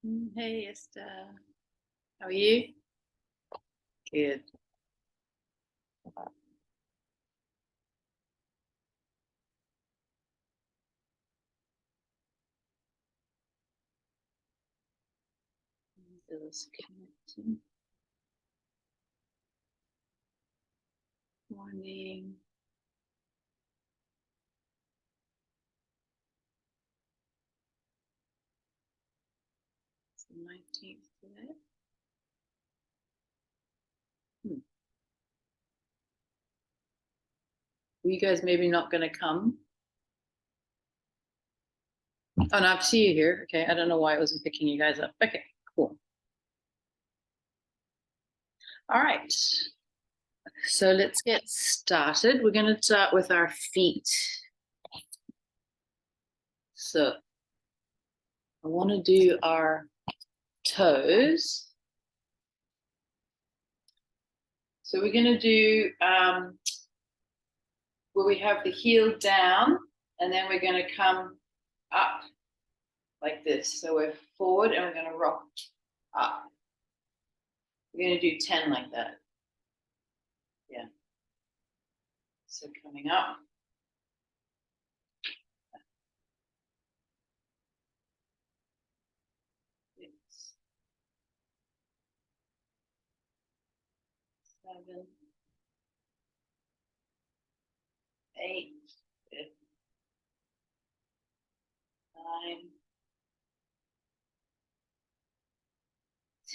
Hey Esther, how are you? Good. Connecting. Morning. It's the 19th today. Are you guys maybe not going to come? Oh, no, I see you here. Okay, I don't know why it wasn't picking you guys up. Okay, cool. All right. So let's get started. We're going to start with our feet. So I want to do our toes. So we're going to do where we have the heel down, and then we're going to come up like this. So we're forward and we're going to rock up. We're going to do 10 like that. Yeah. So coming up. 6, 7, 8, 9,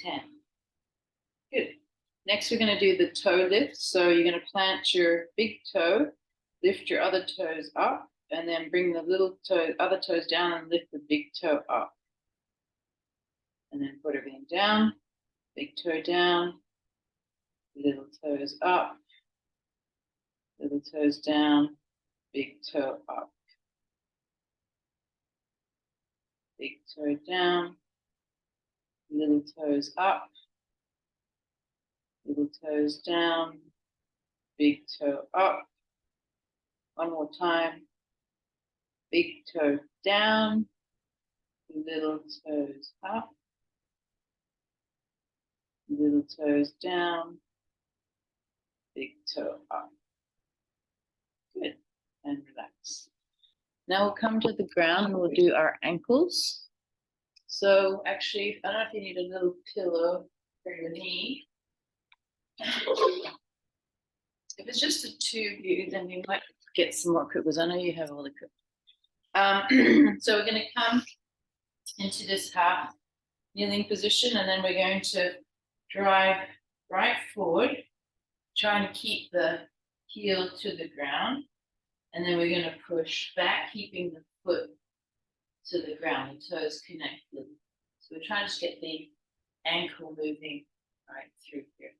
10. Good. Next, we're going to do the toe lift. So you're going to plant your big toe, lift your other toes up, and then bring the little toe, other toes down and lift the big toe up. And then put everything down, big toe down, little toes up, little toes down, big toe up, big toe down, little toes up, little toes down, big toe up. One more time. Big toe down, little toes up, little toes down, big toe up. Good. And relax. Now we'll come to the ground and we'll do our ankles. So actually, I don't know if you need a little pillow for your knee. If it's just the two of you, then you might get some more because I know you have all the so we're going to come into this half kneeling position, and then we're going to drive right forward, trying to keep the heel to the ground, and then we're going to push back, keeping the foot to the ground, the toes connected. So we're trying to get the ankle moving right through here.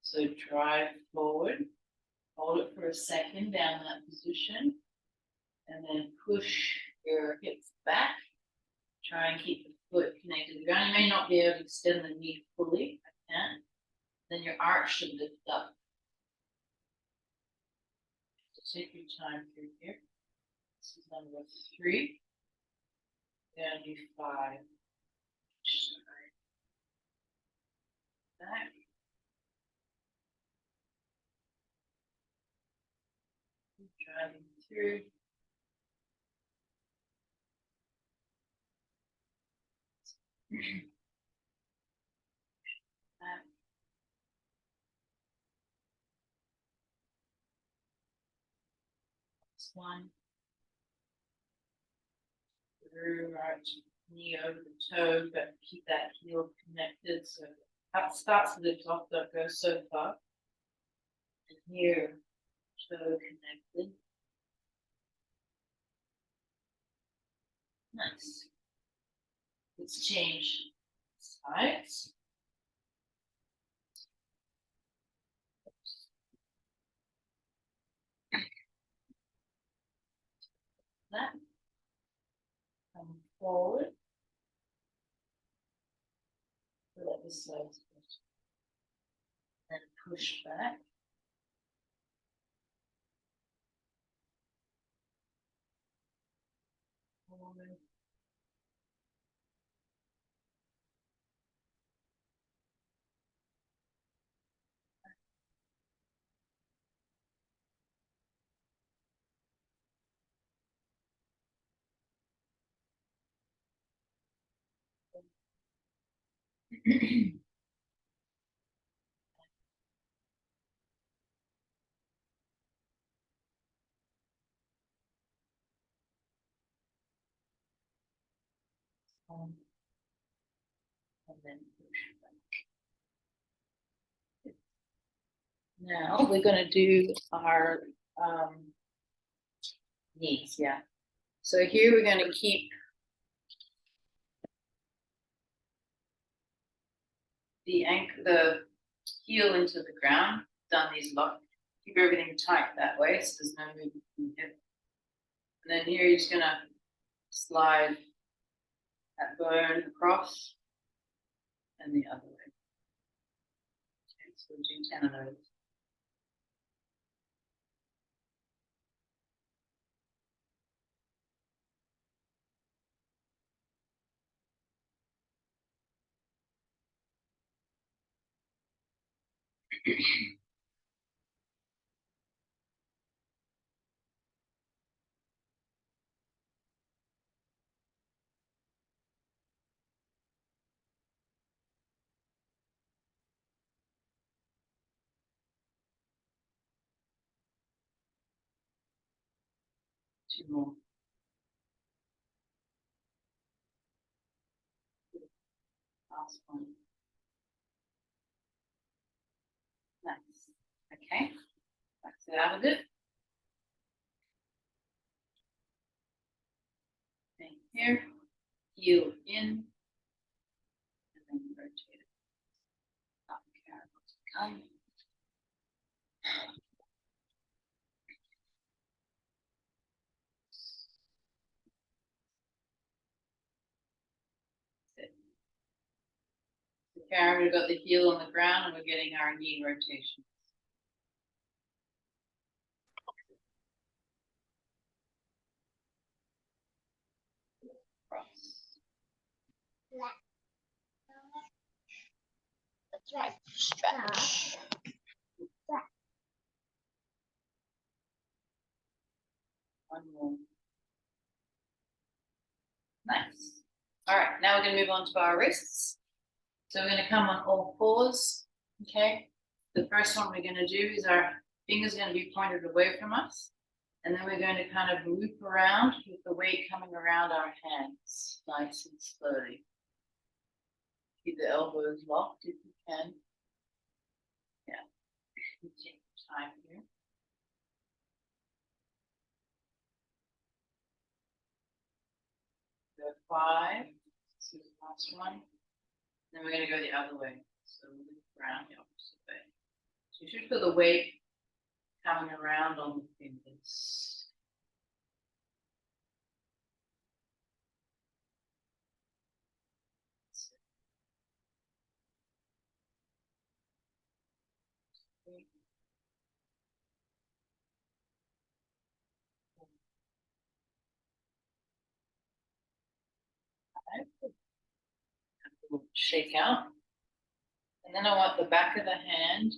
So drive forward, hold it for a second down that position, and then push your hips back. Try and keep the foot connected to the ground. You may not be able to extend the knee fully. I can. Then your arch should lift up. So take your time through here. This is number 3. Then do 5. Back. Driving through. Back. This one. Through right knee over the toe, but keep that heel connected. So that starts to lift off, don't go so far. And here, toe connected. Nice. Let's change sides. That. Come forward. Let the sides and push back. Forward. And then push back. Now we're going to do our knees, yeah. So here we're going to keep the heel into the ground, down these lock, keep everything tight that way, so there's no movement from the hip. And then here you're just going to slide that bone across and the other way. Okay, so we'll do 10 of those. Two more. Last one. Nice. Okay, back it out a bit. And here, heel in, and then rotate it. Up, come. Karen, we've got the heel on the ground and we're getting our knee rotation. Cross. That's right. Stretch. One more. Nice. All right, now we're going to move on to our wrists. So we're going to come on all fours. Okay. The first one we're going to do is our fingers are going to be pointed away from us. And then we're going to kind of loop around with the weight coming around our hands, nice and slowly. Keep the elbows locked if you can. Yeah. Take time here. Go 5. This is the last one. Then we're going to go the other way. So loop around the opposite way. So you should feel the weight coming around on the fingers. Shake out. And then I want the back of the hand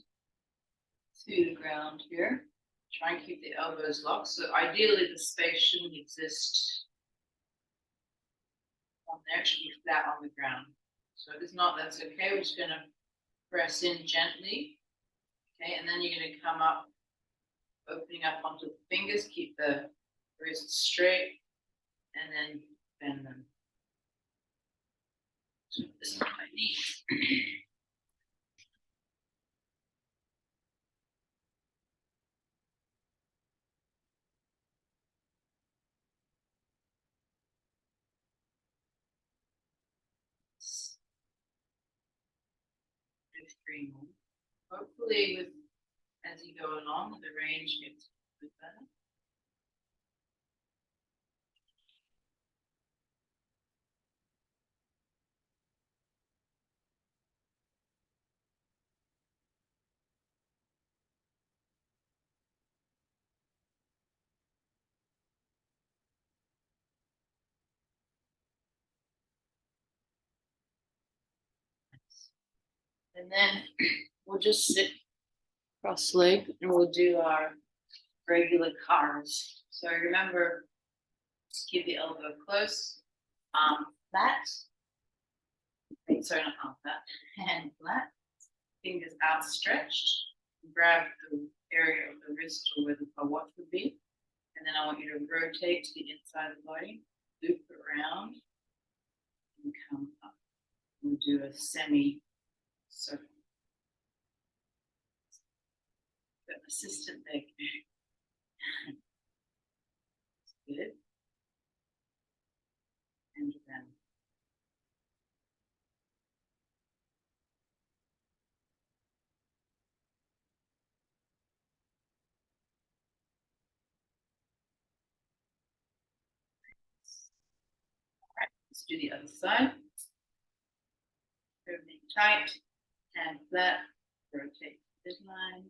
to the ground here. Try and keep the elbows locked. So ideally the space shouldn't exist on there, it should be flat on the ground. So if it's not, that's okay. We're just going to press in gently. Okay, and then you're going to come up, opening up onto the fingers, keep the wrists straight, and then bend them. So this is my knees. Do 3 more. Hopefully, with as you go along, the range gets a bit better. And then we'll just sit cross-legged and we'll do our regular cars. So remember, just keep the elbow close, flat. Sorry, not arm flat. Hand flat. Fingers outstretched. Grab the area of the wrist or where the watch would be. And then I want you to rotate to the inside of the body, loop around, and come up. We'll do a semi circle. Got an assistant leg. Good. And then let's do the other side. Everything tight, hand flat, rotate this line.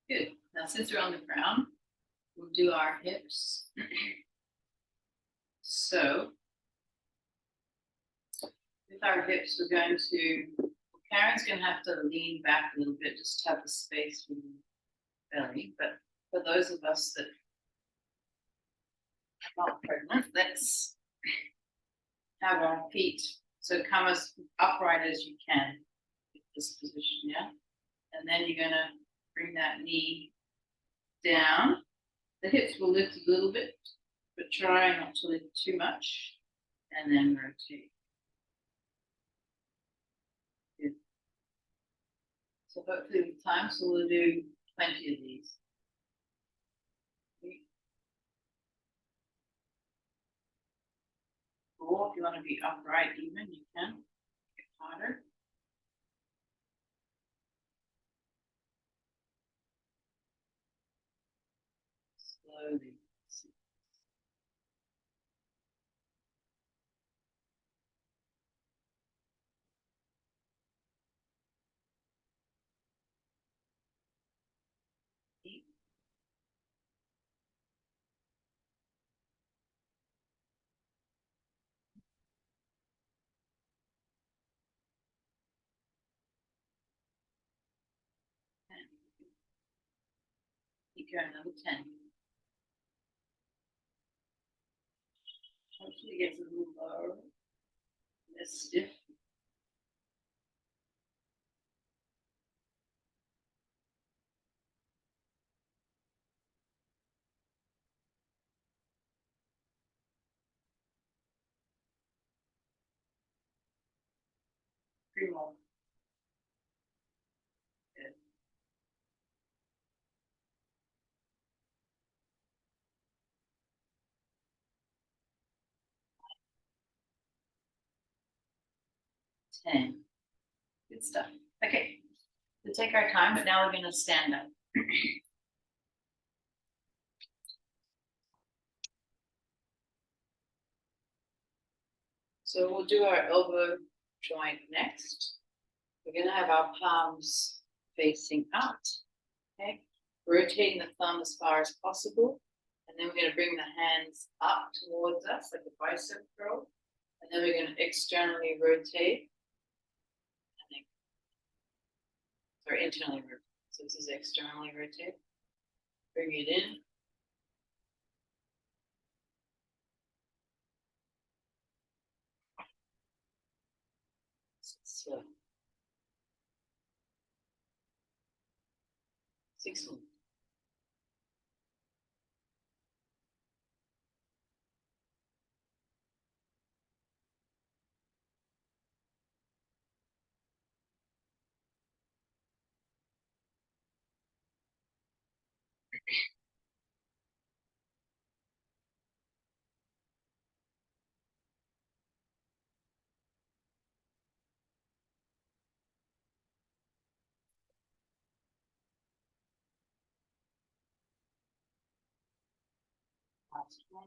Good. Now, since we're on the ground, we'll do our hips. So, with our hips, we're going to, Karen's going to have to lean back a little bit just to have the space for the belly. But for those of us that are not pregnant, let's have our feet so come as upright as you can in this position, yeah? And then you're going to bring that knee down. The hips will lift a little bit, but try not to lift too much. And then rotate. Good. So hopefully with time, so we'll do 20 of these. Or if you want to be upright even, you can. Get harder. Slowly. Keep going, another 10. Hopefully it gets a little lower, less stiff. Three more. Good. 10. Good stuff. Okay, we'll take our time, but now we're going to stand up. So we'll do our elbow joint next. We're going to have our palms facing out. Okay, rotating the thumb as far as possible. And then we're going to bring the hands up towards us like a bicep curl. And then we're going to externally rotate. Or internally rotate. So this is externally rotate. Bring it in. Slow. 6 more. Last one.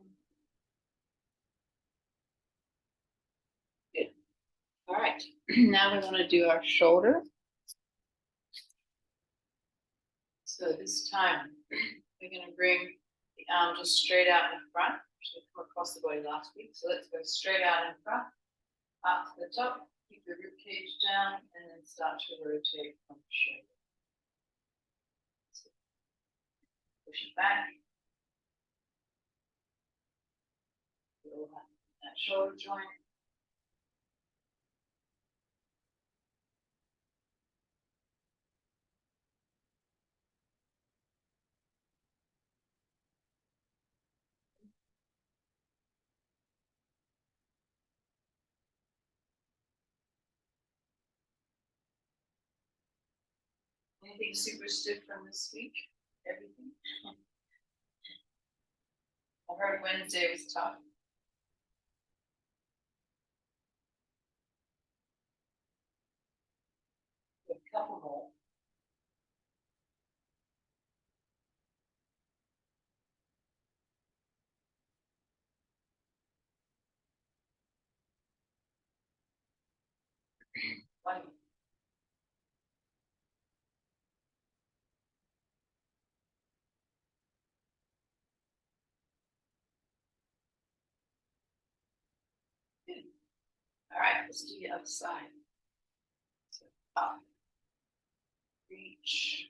All right, now we want to do our shoulder. So this time we're going to bring the arm just straight out in front. We come across the body last week. So let's go straight out in front, up to the top, keep the rib cage down, and then start to rotate from the shoulder. So push it back. Feel that shoulder joint. Anything super stiff from this week? Everything? I heard Wednesday was tough. A couple more. One more. Good. All right, let's do the other side. So up, reach,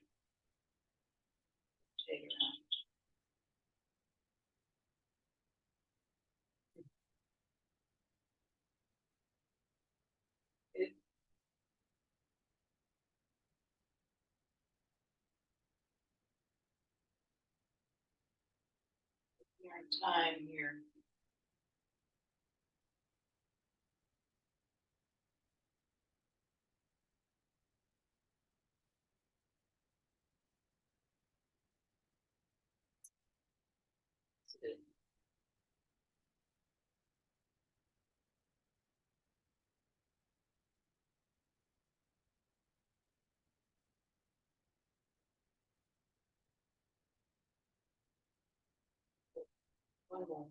take it out. Good. Your time here. Good. One more.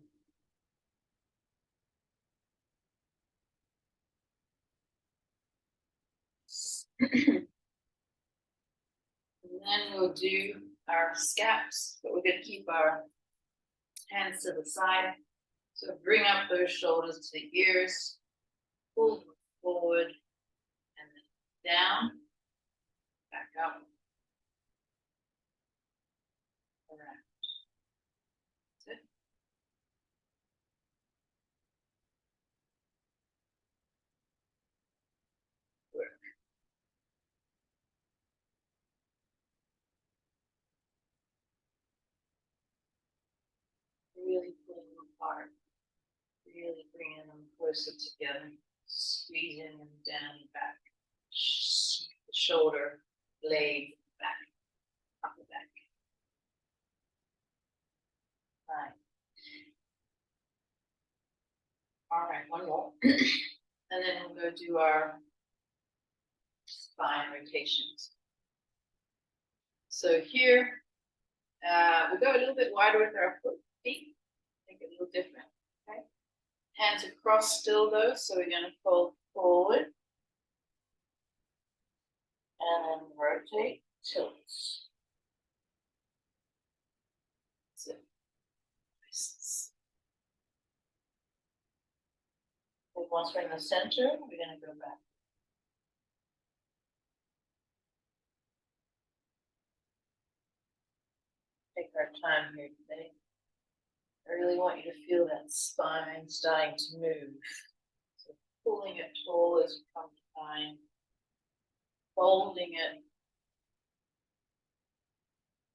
And then we'll do our scaps, but we're going to keep our hands to the side. So bring up those shoulders to the ears, pull them forward, and then down, back up, around. That's it. Work. Really pulling them apart, really bringing them closer together, squeezing them down and back. The shoulder blade back, up and back. Fine. All right, one more. And then we'll go do our spine rotations. So here, we'll go a little bit wider with our feet, make it a little different, okay? Hands across still though, so we're gonna fold forward. And then rotate, tilt. So, once we're in the center, we're gonna go back. Take our time here today. I really want you to feel that spine starting to move. So pulling it tall as you come to spine, folding it,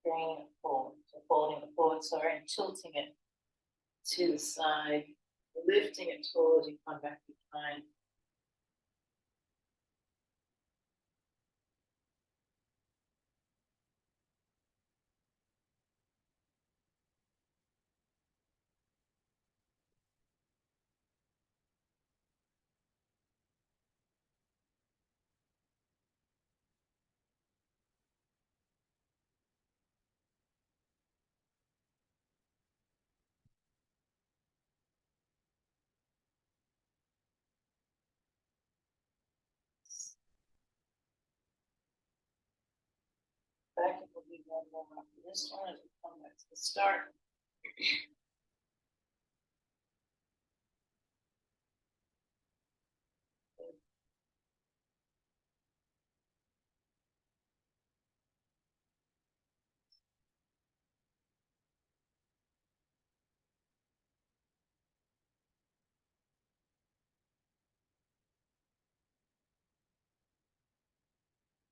bringing it forward. So folding it forward, sorry, and tilting it to the side, lifting it tall as you come back behind. warm up for this one as we come back to the start.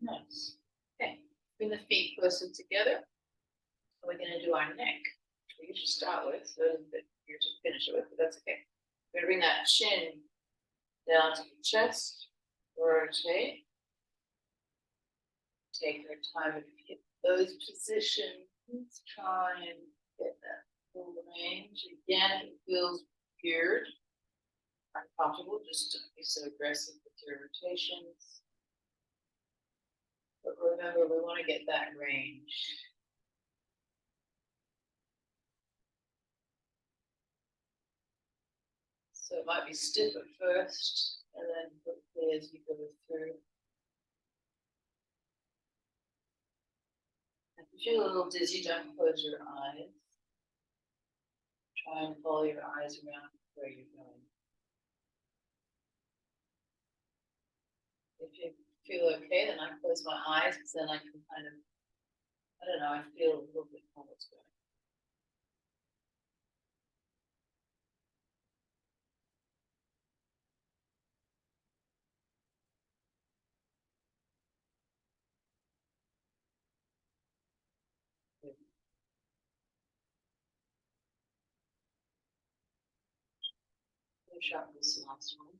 Nice. Okay, bring the feet closer together. We're going to do our neck. We usually start with, so it's a bit here to finish it with, but that's okay. We're going to bring that chin down to the chest, rotate. Take our time and hit those positions. Try and get that full range. Again, if it feels weird, uncomfortable, just don't be so aggressive with your rotations. But remember, we want to get that range. So it might be stiff at first, and then quickly as you go through. If you feel a little dizzy, don't close your eyes. Try and follow your eyes around where you're going. If you feel okay, then I close my eyes, because then I can kind of, I don't know, I feel a little bit more what's going on. Finish up this last one.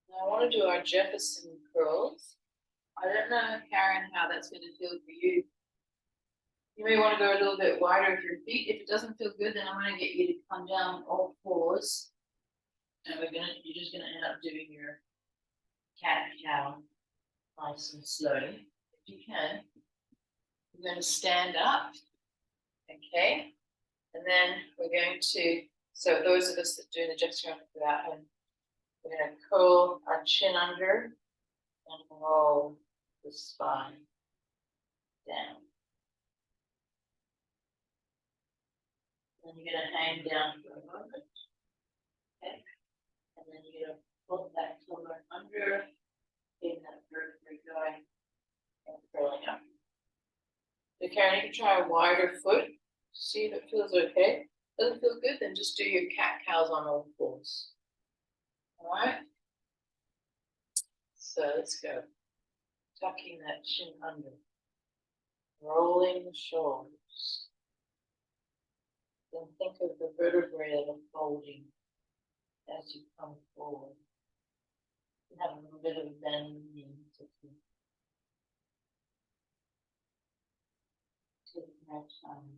Now I want to do our Jefferson curls. I don't know, Karen, how that's going to feel for you. You may want to go a little bit wider with your feet. If it doesn't feel good, then I'm going to get you to come down on all fours. And you're just going to end up doing your cat-cow nice and slowly. If you can, you're going to stand up. Okay. And then we're going to, so those of us that do the Jefferson without him, we're going to curl our chin under and roll the spine down. And you're going to hang down for a moment. Okay. And then you're going to pull that collar under, getting that vertebrae going, and curling up. So Karen, you can try a wider foot. See if it feels okay. Doesn't feel good, then just do your cat-cows on all fours. All right. So let's go. Tucking that chin under. Rolling the shoulders. Then think of the vertebrae that are folding as you come forward. You have a little bit of a bend in the knees. Take that time.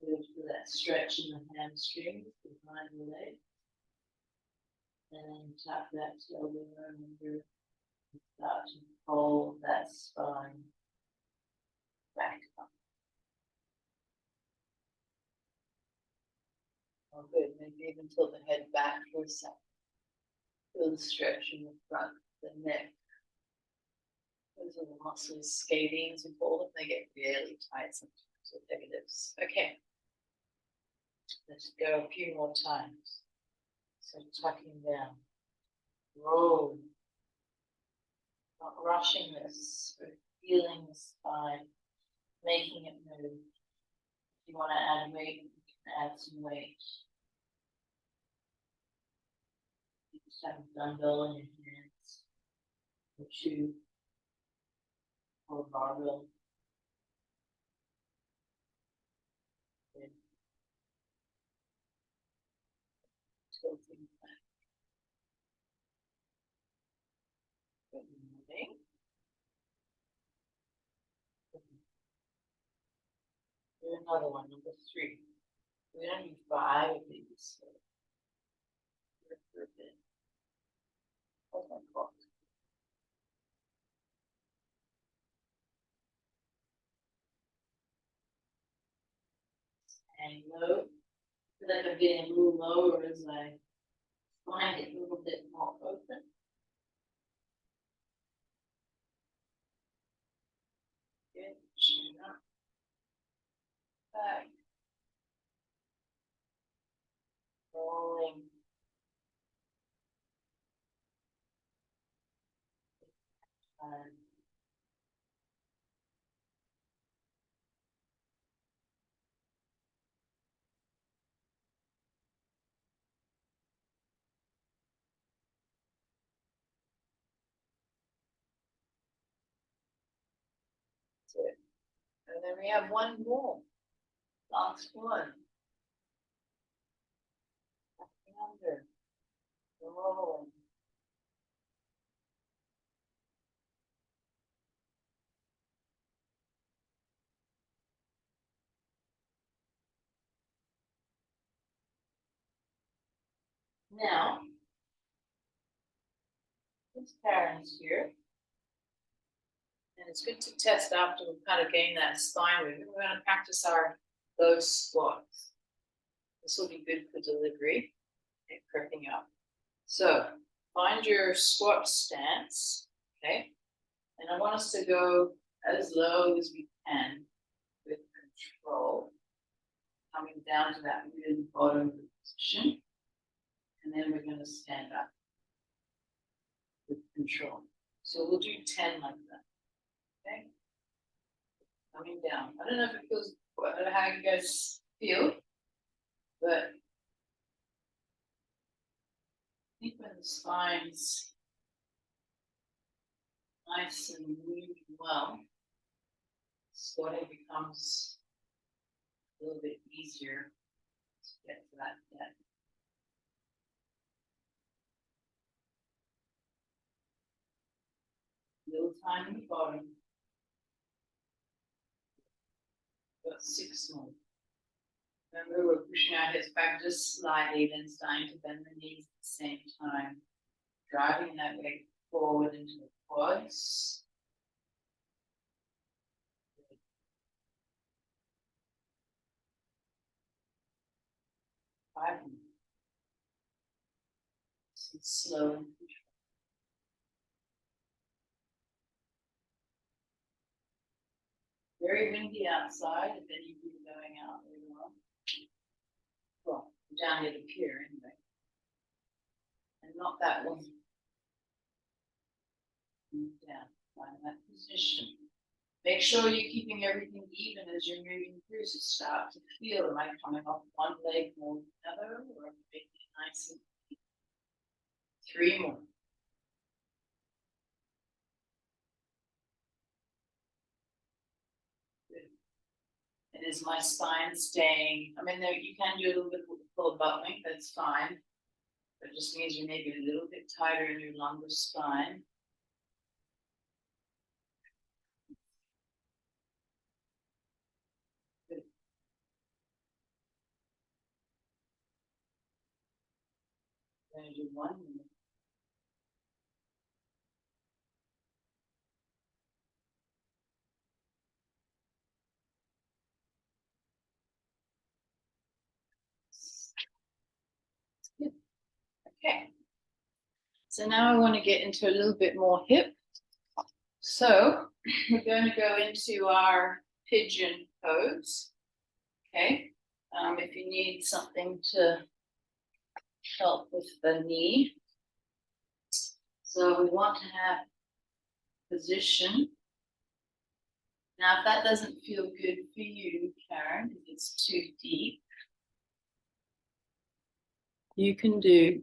Go for that stretch in the hamstrings behind the leg. And then tap that tailbone under. Start to fold that spine back up. Oh, good. Maybe even tilt the head back for a second. Feel the stretch in the front, the neck. Those are the muscles skating as we call them. They get really tight sometimes with heavy lifts. Okay. Let's go a few more times. So tucking down. Roll. Not rushing this, but feeling the spine, making it move. If you want to add weight, you can add some weight. You just have a dumbbell in your hands, or two, or a barbell. And tilting back. Good moving. Do another one, number 3. We're going to do 5 of these. So for a bit. Oh my God. Hang low, feel like I'm getting a little lower as I find it a little bit more open. Good. Chin up. Back. Rolling. And that's it. And then we have one more. Last one. Under. Rolling. Now, this Karen's here. And it's good to test after we've kind of gained that spine movement. We're going to practice our low squats. This will be good for delivery and creeping up. So find your squat stance, okay? And I want us to go as low as we can with control, coming down to that really bottom position. And then we're going to stand up with control. So we'll do 10 like that, okay? Coming down. I don't know if it feels, I don't know how you guys feel, but I think when the spine's nice and moving well, squatting becomes a little bit easier to get to that depth. Little time in the bottom. Got 6 more. Remember, we're pushing our hips back just slightly, then starting to bend the knees at the same time. Driving that weight forward into the quads. Five more. Slow and control. Very windy outside, if any of you are going out very well. Well, down near the pier anyway. And not that one. Move down, find that position. Make sure you're keeping everything even as you're moving through, so start to feel, am I coming off one leg more than the other, or am I making it nice and easy? 3 more. Good. And is my spine staying, I mean, there, you can do a little bit of full butt wink, that's fine. But it just means you're maybe a little bit tighter in your lumbar spine. Good. We're going to do 1 minute. Good. Okay. So now I want to get into a little bit more hip. So we're going to go into our pigeon pose. Okay. If you need something to help with the knee. So we want to have position. Now, if that doesn't feel good for you, Karen, if it's too deep, you can do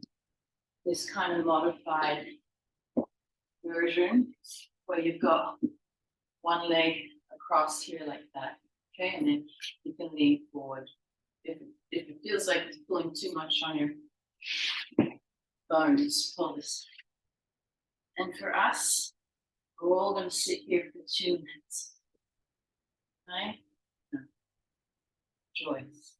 this kind of modified version where you've got one leg across here like that. Okay, and then you can lean forward. If it feels like it's pulling too much on your bones, pull this. And for us, we're all going to sit here for 2 minutes. Right? Joyce.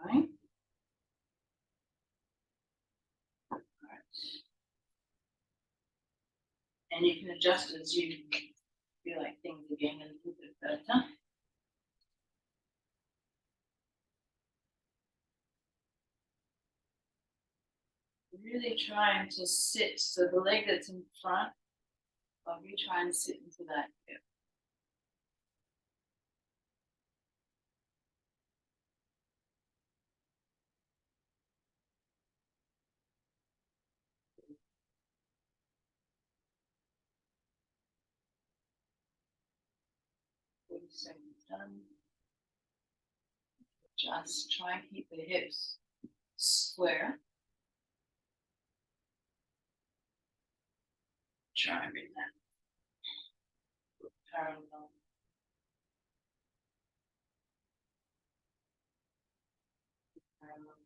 Right? All right. And you can adjust as you feel like things are getting a little bit better. really trying to sit, so the leg that's in front of you, try and sit into that hip. Seconds done. Just try and keep the hips square. Try and bring that parallel. Parallel.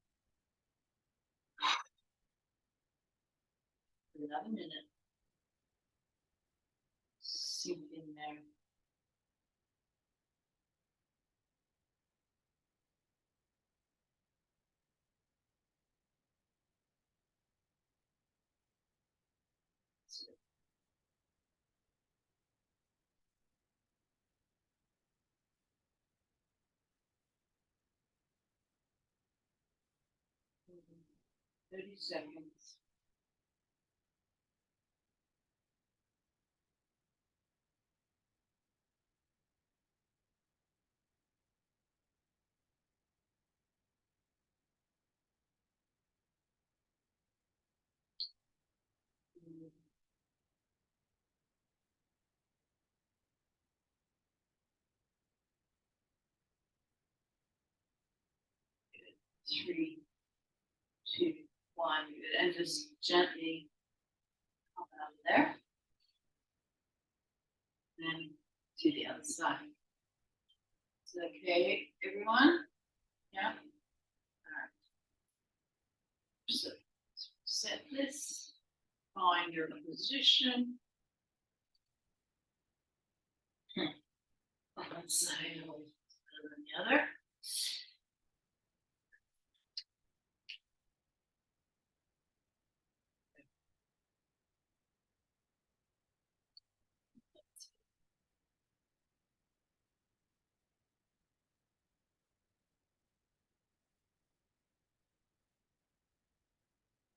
For another minute. Sink in there. So, 30 seconds. Three, two, one, and just gently come out of there. And to the other side. Is it okay, everyone? Yeah. All right. So set this. Find your position. On one side or on the other.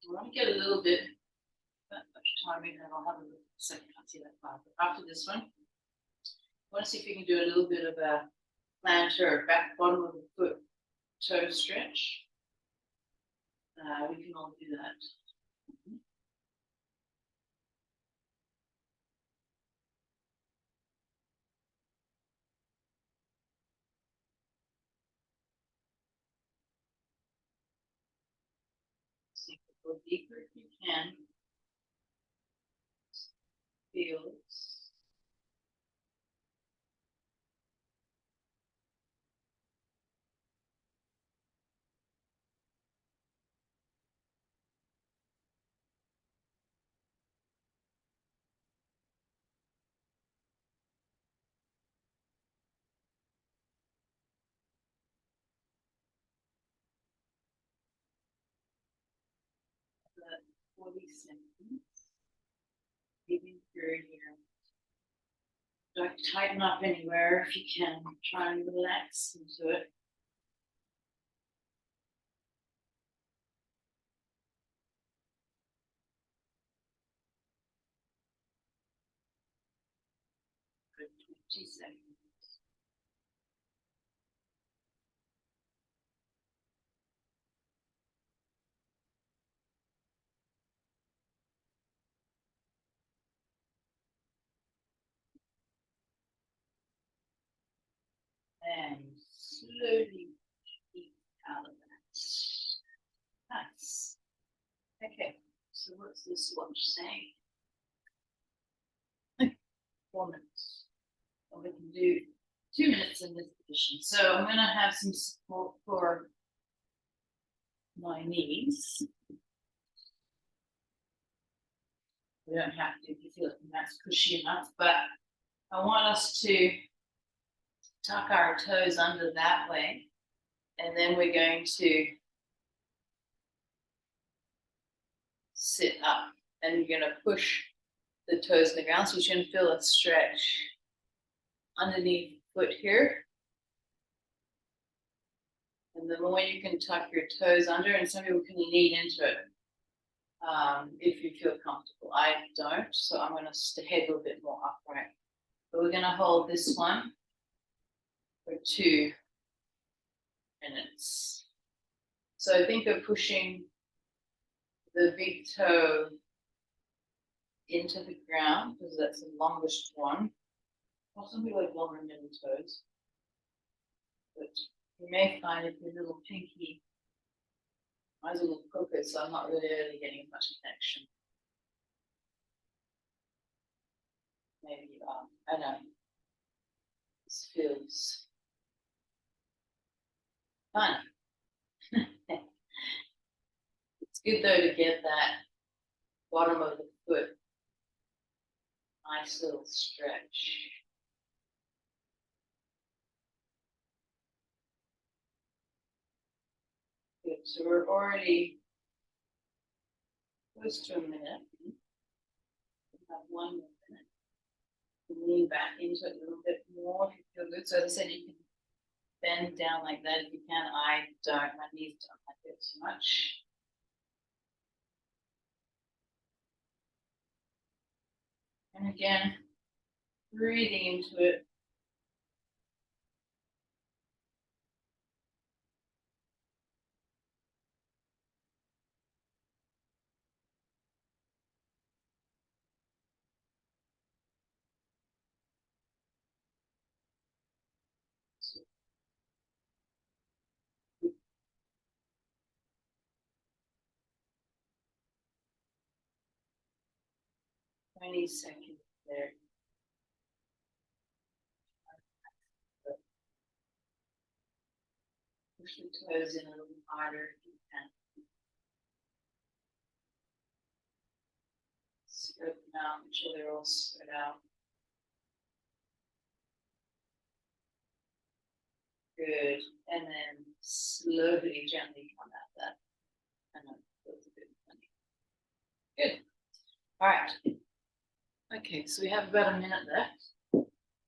I want to get a little bit much time in, and I'll have a second. Can't see that far. But after this one, I want to see if we can do a little bit of a plantar, back bottom of the foot toe stretch. We can all do that. Sink a little deeper if you can. Feels. About 40 seconds. Breathing through here. Don't tighten up anywhere if you can. Try and relax into it. For 20 seconds. And slowly eat out of that. Nice. Okay, so what's this watch saying? 4 minutes. And we can do 2 minutes in this position. So I'm going to have some support for my knees. We don't have to if you feel that's cushy enough, but I want us to tuck our toes under that way, and then we're going to sit up, and you're going to push the toes in the ground, so you're going to feel a stretch underneath the foot here. And the more you can tuck your toes under, and some people can lean into it, if you feel comfortable. I don't, so I'm going to head a little bit more upright. But we're going to hold this one for 2 minutes. So think of pushing the big toe into the ground, because that's the longest one. Well, some people have longer middle toes, but you may find if your little pinky, mine's a little crooked, so I'm not really getting much connection. Maybe you are. I know. This feels fun. It's good though to get that bottom of the foot. Nice little stretch. Good. So we're already close to a minute. We have 1 more minute. Lean back into it a little bit more if you feel good. So as I said, you can bend down like that if you can. I don't. My knees don't like it too much. And again, breathing into it. So 20 seconds there. Push the toes in a little harder if you can. Spread them out, make sure they're all spread out. Good. And then slowly, gently come at that. I know it feels a bit funny. Good. All right. Okay, so we have about a minute left.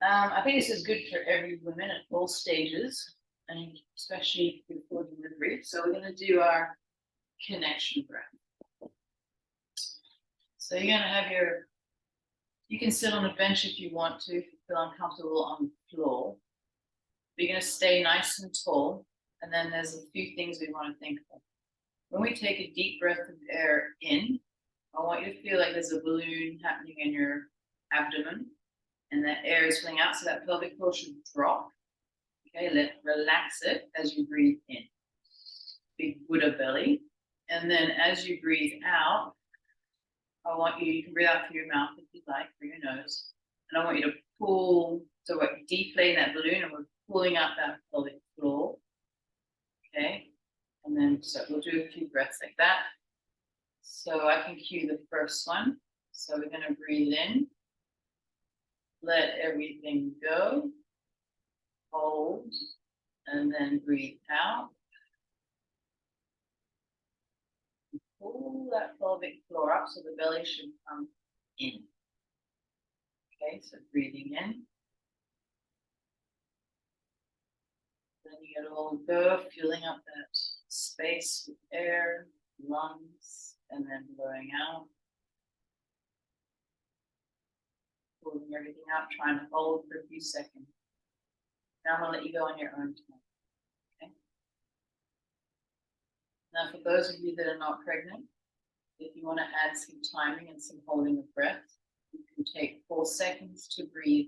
I think this is good for every woman at all stages, and especially before delivery. So we're going to do our connection breath. So you're going to have you can sit on a bench if you want to, if you feel uncomfortable on the floor. You're going to stay nice and tall, and then there's a few things we want to think of. When we take a deep breath of air in, I want you to feel like there's a balloon happening in your abdomen, and that air is filling out, so that pelvic floor should drop. Okay, relax it as you breathe in. Big Buddha belly. And then as you breathe out, I want you can breathe out through your mouth if you like, through your nose. And I want you to pull, so we're deflating that balloon and we're pulling out that pelvic floor. Okay, and then so we'll do a few breaths like that. So I can cue the first one. So we're going to breathe in, let everything go, hold, and then breathe out. Pull that pelvic floor up so the belly should come in. Okay, so breathing in. Letting it all go, filling up that space with air, lungs, and then blowing out. Pulling everything out, trying to hold for a few seconds. Now I'm going to let you go on your own time. Okay? Now, for those of you that are not pregnant, if you want to add some timing and some holding of breath, you can take 4 seconds to breathe